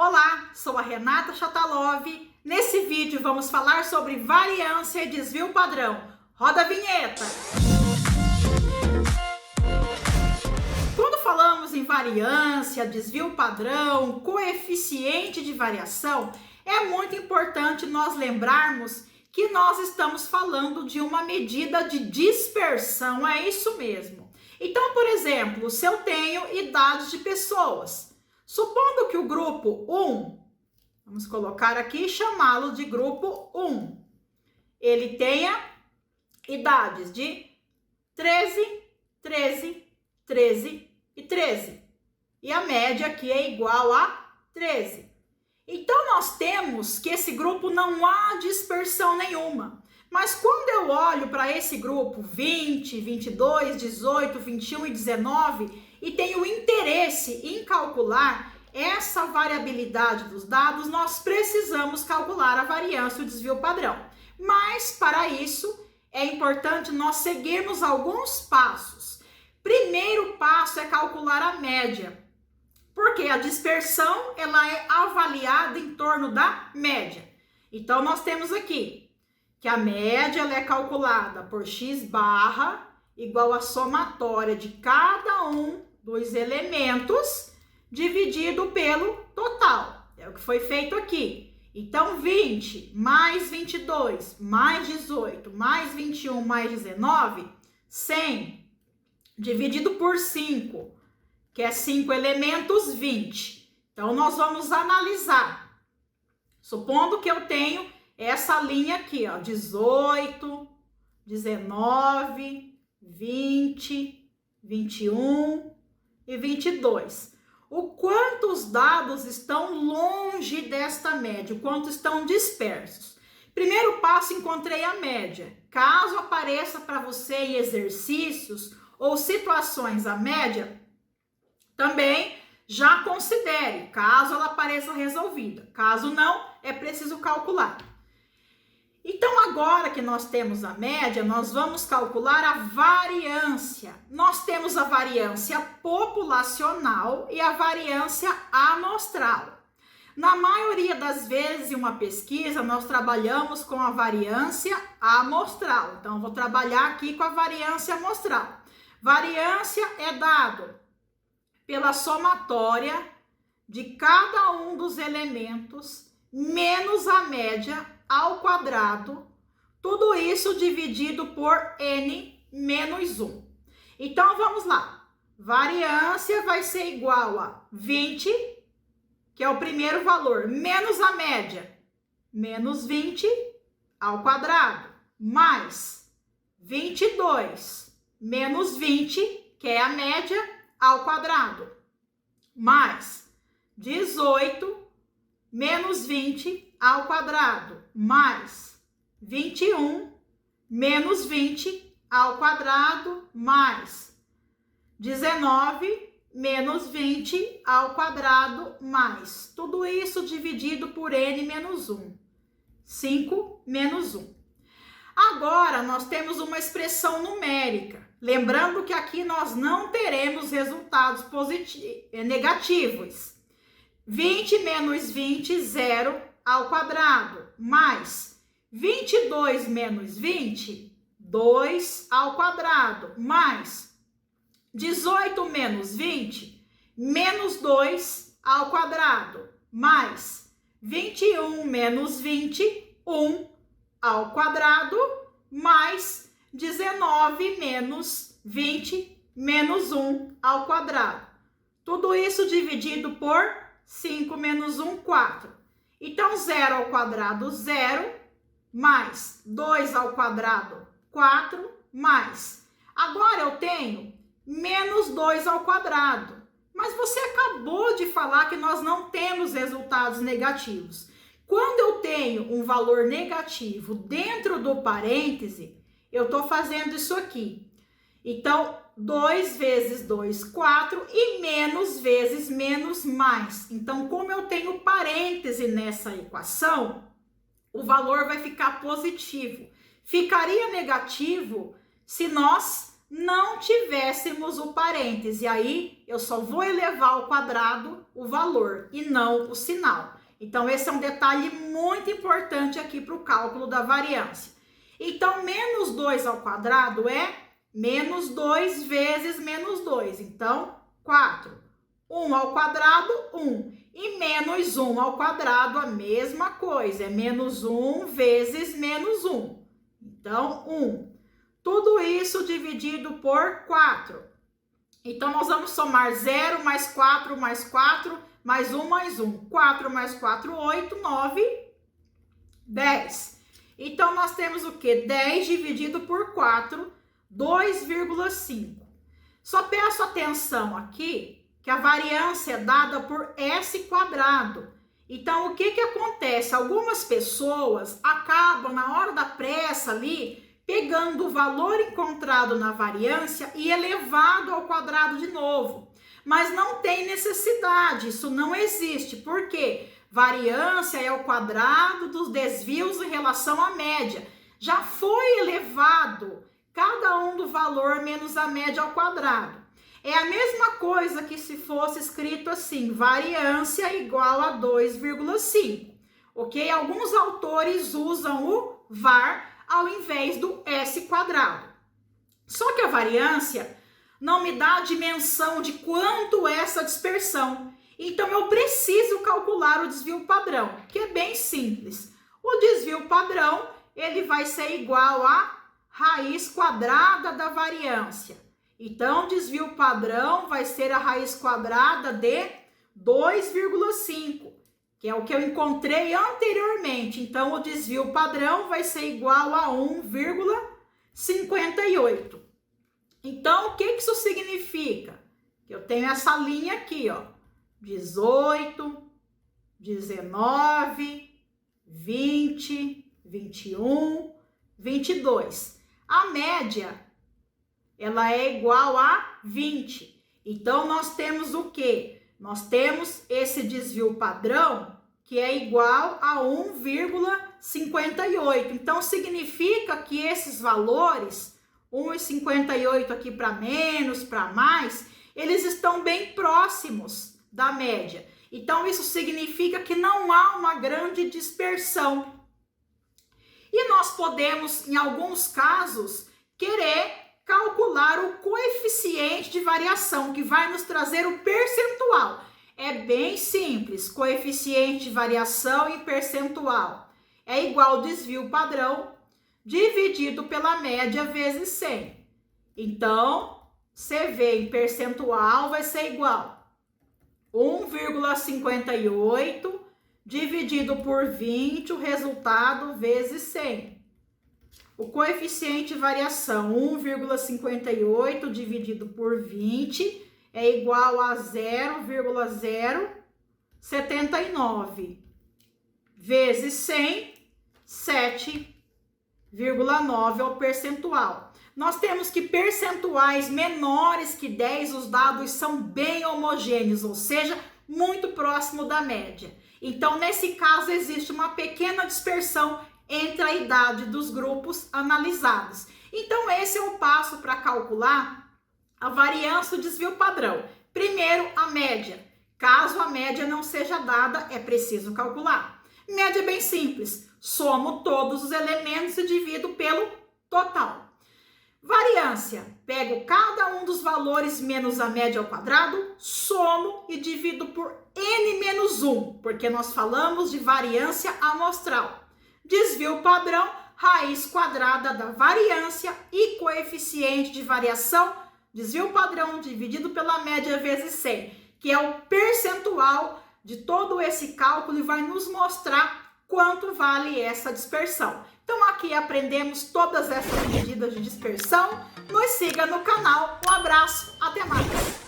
Olá, sou a Renata Chatalov. Nesse vídeo vamos falar sobre variância e desvio padrão. Roda a vinheta! Quando falamos em variância, desvio padrão, coeficiente de variação, é muito importante nós lembrarmos que nós estamos falando de uma medida de dispersão, é isso mesmo. Então, por exemplo, se eu tenho idades de pessoas, supondo que o grupo 1, vamos colocar aqui e chamá-lo de grupo 1, ele tenha idades de 13, 13, 13 e 13. E a média aqui é igual a 13. Então, nós temos que esse grupo não há dispersão nenhuma. Mas quando eu olho para esse grupo 20, 22, 18, 21 e 19 e tenho interesse em calcular essa variabilidade dos dados, nós precisamos calcular a variância e o desvio padrão. Mas, para isso, é importante nós seguirmos alguns passos. Primeiro passo é calcular a média, porque a dispersão ela é avaliada em torno da média. Então, nós temos aqui que a média ela é calculada por x barra igual a somatória de cada um dos elementos dividido pelo total. É o que foi feito aqui. Então, 20 mais 22 mais 18 mais 21 mais 19, 100 dividido por 5, que é 5 elementos, 20. Então, nós vamos analisar. Supondo que eu tenho essa linha aqui, ó, 18, 19, 20, 21 e 22. O quanto os dados estão longe desta média, o quanto estão dispersos. Primeiro passo, encontrei a média. Caso apareça para você em exercícios ou situações a média, também já considere, caso ela apareça resolvida. Caso não, é preciso calcular. Então, agora que nós temos a média, nós vamos calcular a variância. Nós temos a variância populacional e a variância amostral. Na maioria das vezes, em uma pesquisa, nós trabalhamos com a variância amostral. Então, vou trabalhar aqui com a variância amostral. Variância é dado pela somatória de cada um dos elementos menos a média ao quadrado, tudo isso dividido por n menos 1. Então, vamos lá. Variância vai ser igual a 20, que é o primeiro valor, menos a média, menos 20 ao quadrado, mais 22, menos 20, que é a média, ao quadrado, mais 18, menos 20 ao quadrado, mais 21, menos 20 ao quadrado, mais 19, menos 20 ao quadrado, mais tudo isso dividido por n menos 1, 5 menos 1. Agora, nós temos uma expressão numérica. Lembrando que aqui nós não teremos resultados negativos. 20 menos 20, 0 ao quadrado, mais 22 menos 20, 2 ao quadrado, mais 18 menos 20, menos 2 ao quadrado, mais 21 menos 20, 1 ao quadrado, mais 19 menos 20, menos 1 ao quadrado. Tudo isso dividido por 5 menos 1, 4. Então, 0 ao quadrado, 0, mais 2 ao quadrado, 4, mais. Agora, eu tenho menos 2 ao quadrado. Mas você acabou de falar que nós não temos resultados negativos. Quando eu tenho um valor negativo dentro do parêntese, eu estou fazendo isso aqui. Então, 2 vezes 2, 4 e menos vezes menos mais. Então, como eu tenho parêntese nessa equação, o valor vai ficar positivo. Ficaria negativo se nós não tivéssemos o parêntese. Aí eu só vou elevar ao quadrado o valor e não o sinal. Então esse é um detalhe muito importante aqui para o cálculo da variância. Então menos 2 ao quadrado é menos 2 vezes menos 2. Então 4. 1 ao quadrado, 1. E menos 1 ao quadrado, a mesma coisa. É menos 1 vezes menos 1. Então 1. Tudo isso dividido por 4. Então, nós vamos somar 0 mais 4 mais 4, mais 1 mais 1. 4 mais 4, 8, 9, 10. Então, nós temos o quê? 10 dividido por 4, 2,5. Só peço atenção aqui que a variância é dada por S quadrado. Então, o que acontece? Algumas pessoas acabam, na hora da pressa ali, pegando o valor encontrado na variância e elevado ao quadrado de novo. Mas não tem necessidade, isso não existe. Por quê? Variância é o quadrado dos desvios em relação à média. Já foi elevado cada um do valor menos a média ao quadrado. É a mesma coisa que se fosse escrito assim, variância igual a 2,5. Ok? Alguns autores usam o var ao invés do S quadrado. Só que a variância não me dá a dimensão de quanto é essa dispersão. Então, eu preciso calcular o desvio padrão, que é bem simples. O desvio padrão, ele vai ser igual a raiz quadrada da variância. Então, o desvio padrão vai ser a raiz quadrada de 2,5. que é o que eu encontrei anteriormente. Então, o desvio padrão vai ser igual a 1,58. Então, o que isso significa? Que eu tenho essa linha aqui, ó, 18, 19, 20, 21, 22. A média, ela é igual a 20. Então, nós temos o quê? Nós temos esse desvio padrão que é igual a 1,58. Então, significa que esses valores, 1,58 aqui para menos, para mais, eles estão bem próximos da média. Então, isso significa que não há uma grande dispersão. E nós podemos, em alguns casos, querer calcular o coeficiente de variação, que vai nos trazer o percentual. É bem simples, coeficiente de variação em percentual é igual ao desvio padrão dividido pela média vezes 100. Então, CV em percentual vai ser igual a 1,58 dividido por 20, o resultado vezes 100. O coeficiente de variação 1,58 dividido por 20 é igual a 0,079 vezes 100, 7,9 é o percentual. Nós temos que percentuais menores que 10, os dados são bem homogêneos, ou seja, muito próximo da média. Então, nesse caso, existe uma pequena dispersão entre a idade dos grupos analisados. Então, esse é o passo para calcular a variância do desvio padrão. Primeiro, a média. Caso a média não seja dada, é preciso calcular. Média é bem simples. Somo todos os elementos e divido pelo total. Variância. Pego cada um dos valores menos a média ao quadrado, somo e divido por n menos 1, porque nós falamos de variância amostral. Desvio padrão, raiz quadrada da variância e coeficiente de variação, desvio padrão dividido pela média vezes 100, que é o percentual de todo esse cálculo e vai nos mostrar quanto vale essa dispersão. Então aqui aprendemos todas essas medidas de dispersão. Nos siga no canal. Um abraço, até mais!